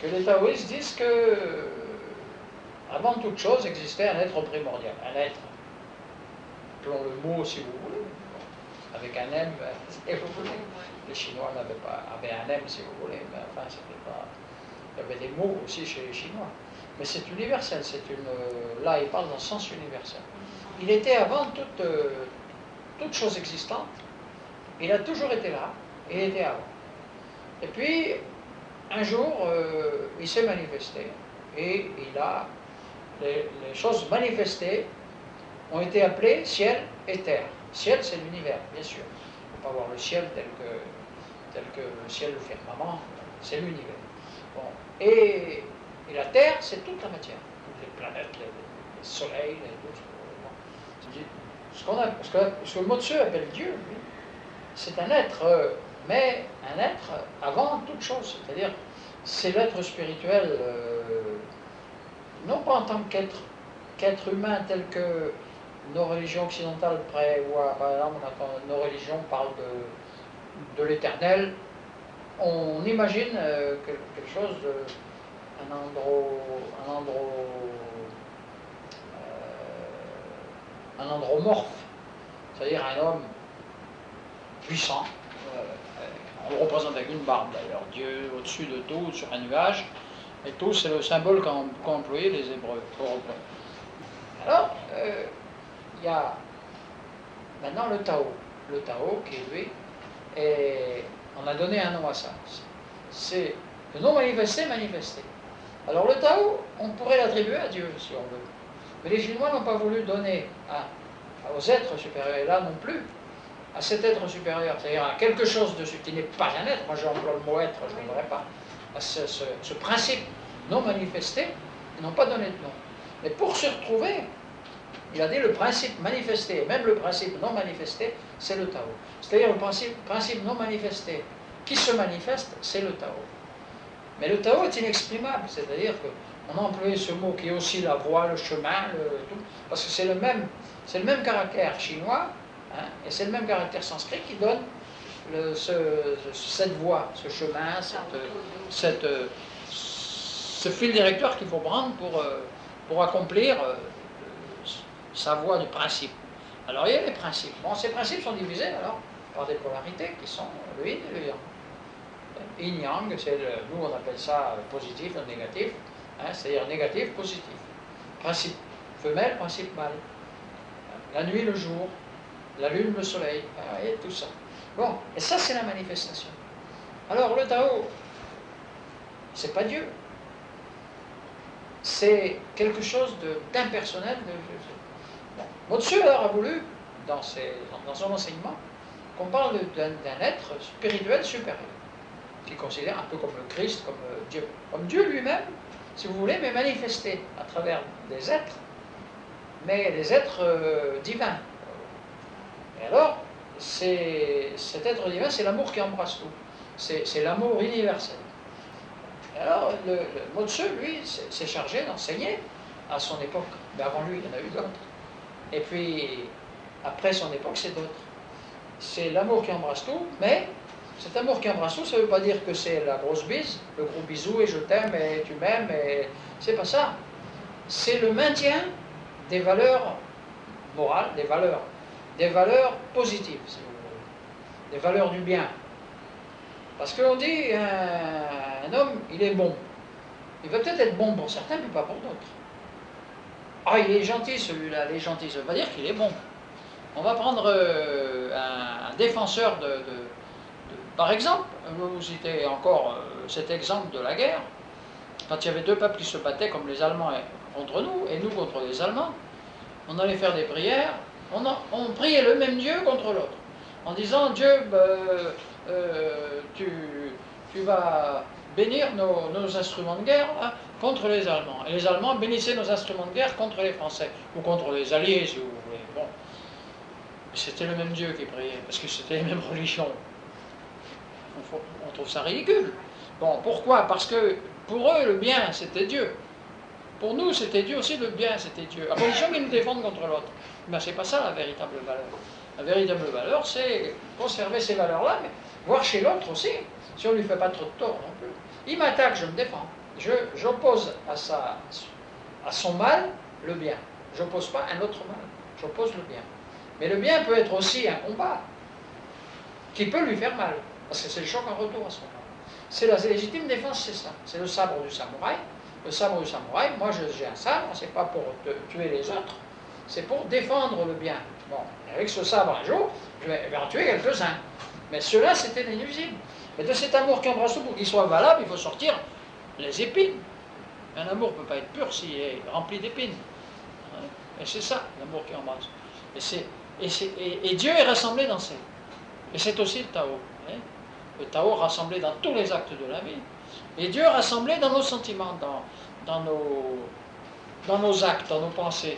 que les taoïstes disent que, avant toute chose, existait un être primordial, un être. Appelons le mot si vous voulez, avec un M, si vous voulez. Les Chinois avaient un M si vous voulez, mais enfin, c'était pas. Il y avait des mots aussi chez les Chinois. Mais c'est universel, là il parle dans le sens universel. Il était avant toute chose existante, il a toujours été là, et il était avant. Et puis, un jour, il s'est manifesté, et les choses manifestées ont été appelées ciel et terre. Ciel, c'est l'univers, bien sûr. Il ne faut pas voir le ciel tel que le ciel, le firmament, c'est l'univers. Bon. Et la terre, c'est toute la matière. Les planètes, les soleils, ce que Mo Tzu appelle Dieu, lui, c'est un être, mais un être avant toute chose. C'est-à-dire, c'est l'être spirituel, non pas en tant qu'être humain tel que nos religions occidentales prévoient. Par exemple, quand nos religions parlent de l'éternel, on imagine quelque chose un andromorphe, c'est-à-dire un homme puissant. On le représente avec une barbe d'ailleurs, Dieu au-dessus de tout, sur un nuage, et tout c'est le symbole qu'ont employé les Hébreux. Alors, il y a maintenant le Tao. Le Tao qui lui, on a donné un nom à ça. C'est le non manifesté, manifesté. Alors le Tao, on pourrait l'attribuer à Dieu si on veut. Mais les Chinois n'ont pas voulu donner aux êtres supérieurs, et là non plus, à cet être supérieur, c'est-à-dire à quelque chose de qui n'est pas un être, moi j'emploie le mot être, je ne voudrais pas, à ce principe non manifesté, ils n'ont pas donné de nom. Mais pour se retrouver, il a dit le principe manifesté, même le principe non manifesté, c'est le Tao. C'est-à-dire le principe non manifesté qui se manifeste, c'est le Tao. Mais le Tao est inexprimable, c'est-à-dire qu'on a employé ce mot qui est aussi la voie, le chemin, tout, parce que c'est le même caractère chinois, hein, et c'est le même caractère sanskrit qui donne cette voie, ce chemin, ce fil directeur qu'il faut prendre pour accomplir sa voie de principe. Alors il y a les principes. Bon, ces principes sont divisés alors par des polarités qui sont le yin et le yang. Yin-yang, nous on appelle ça positif ou négatif, hein, c'est-à-dire négatif, positif. Principe femelle, principe mâle. La nuit, le jour, la lune, le soleil, et tout ça. Bon, et ça c'est la manifestation. Alors le Tao, c'est pas Dieu. C'est quelque chose d'impersonnel. Bon. Mo Tzu a voulu, dans son enseignement, qu'on parle d'un être spirituel supérieur, qui considère un peu comme le Christ, comme Dieu lui-même, si vous voulez, mais manifesté à travers des êtres, mais des êtres divins. Et alors, cet être divin, c'est l'amour qui embrasse tout. C'est l'amour universel. Et alors, le Mo Tzu, lui, s'est chargé d'enseigner à son époque. Mais avant lui, il y en a eu d'autres. Et puis, après son époque, c'est d'autres. C'est l'amour qui embrasse tout, mais cet amour qui embrasse tout, ça ne veut pas dire que c'est la grosse bise, le gros bisou et je t'aime et tu m'aimes, et c'est pas ça. C'est le maintien des valeurs morales, des valeurs positives, si vous voulez, des valeurs du bien. Parce qu'on dit, un homme, il est bon. Il va peut-être être bon pour certains, mais pas pour d'autres. Ah, il est gentil celui-là, il est gentil, ça ne veut pas dire qu'il est bon. On va prendre un défenseur par exemple, vous citez encore cet exemple de la guerre, quand il y avait deux peuples qui se battaient comme les Allemands contre nous, et nous contre les Allemands, on allait faire des prières, on priait le même Dieu contre l'autre, en disant, Dieu, tu vas bénir nos instruments de guerre là, contre les Allemands. Et les Allemands bénissaient nos instruments de guerre contre les Français, ou contre les Alliés, si vous voulez. Bon. C'était le même Dieu qui priait, parce que c'était les mêmes religions. On trouve ça ridicule. Bon, pourquoi? Parce que pour eux, le bien, c'était Dieu. Pour nous, c'était Dieu aussi, le bien, c'était Dieu. À condition qu'ils nous défendent contre l'autre. Mais c'est pas ça la véritable valeur. La véritable valeur, c'est conserver ces valeurs-là, mais voir chez l'autre aussi, si on ne lui fait pas trop de tort non plus. Il m'attaque, je me défends. J'oppose à son mal le bien. Je n'oppose pas un autre mal, j'oppose le bien. Mais le bien peut être aussi un combat qui peut lui faire mal, parce que c'est le choc en retour à ce moment. C'est la légitime défense, c'est ça. C'est le sabre du samouraï. Le sabre du samouraï, moi j'ai un sabre, c'est pas pour tuer les autres, c'est pour défendre le bien. Bon, avec ce sabre un jour, je vais en tuer quelques-uns. Mais ceux-là, c'était inélusible. Mais de cet amour qui embrasse tout, pour qu'il soit valable, il faut sortir les épines. Un amour ne peut pas être pur s'il est rempli d'épines. Et c'est ça, l'amour qui embrasse. Et Dieu est rassemblé dans ces. Et c'est aussi le Tao. Le Tao rassemblé dans tous les actes de la vie. Et Dieu rassemblé dans nos sentiments, dans nos actes, dans nos pensées.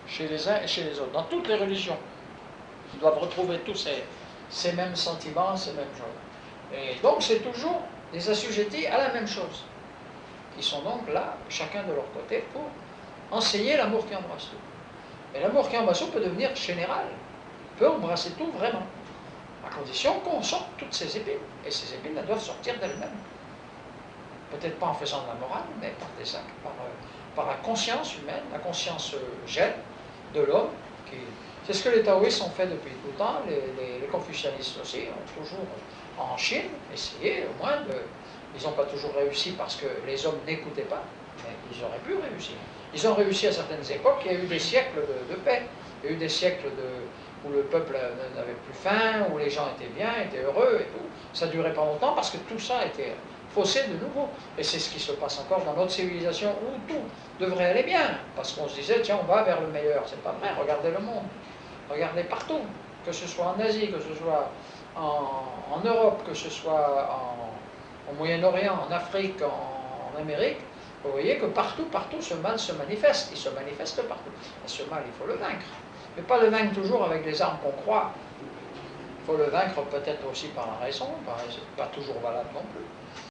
Chez les uns et chez les autres. Dans toutes les religions. Ils doivent retrouver tous ces mêmes sentiments, ces mêmes choses. Et donc c'est toujours des assujettis à la même chose. Qui sont donc là, chacun de leur côté, pour enseigner l'amour qui embrasse tout. Et l'amour qui embrasse tout peut devenir général, peut embrasser tout vraiment, à condition qu'on sorte toutes ces épines. Et ces épines, elles doivent sortir d'elles-mêmes. Peut-être pas en faisant de la morale, mais par des actes, par la conscience humaine, la conscience gène de l'homme. C'est ce que les taoïstes ont fait depuis tout le temps, les confucianistes aussi ont toujours, en Chine, essayé au moins de... Ils n'ont pas toujours réussi parce que les hommes n'écoutaient pas, mais ils auraient pu réussir. Ils ont réussi à certaines époques, il y a eu des siècles de paix, il y a eu des siècles où le peuple n'avait plus faim, où les gens étaient bien, étaient heureux et tout. Ça ne durait pas longtemps parce que tout ça était faussé de nouveau. Et c'est ce qui se passe encore dans notre civilisation où tout devrait aller bien, parce qu'on se disait, tiens, on va vers le meilleur. C'est pas vrai, regardez le monde, regardez partout, que ce soit en Asie, que ce soit en Europe, que ce soit au Moyen-Orient, en Afrique, en Amérique, vous voyez que partout, ce mal se manifeste. Il se manifeste partout. Et ce mal, il faut le vaincre. Mais pas le vaincre toujours avec les armes qu'on croit. Il faut le vaincre peut-être aussi par la raison, c'est pas toujours valable non plus.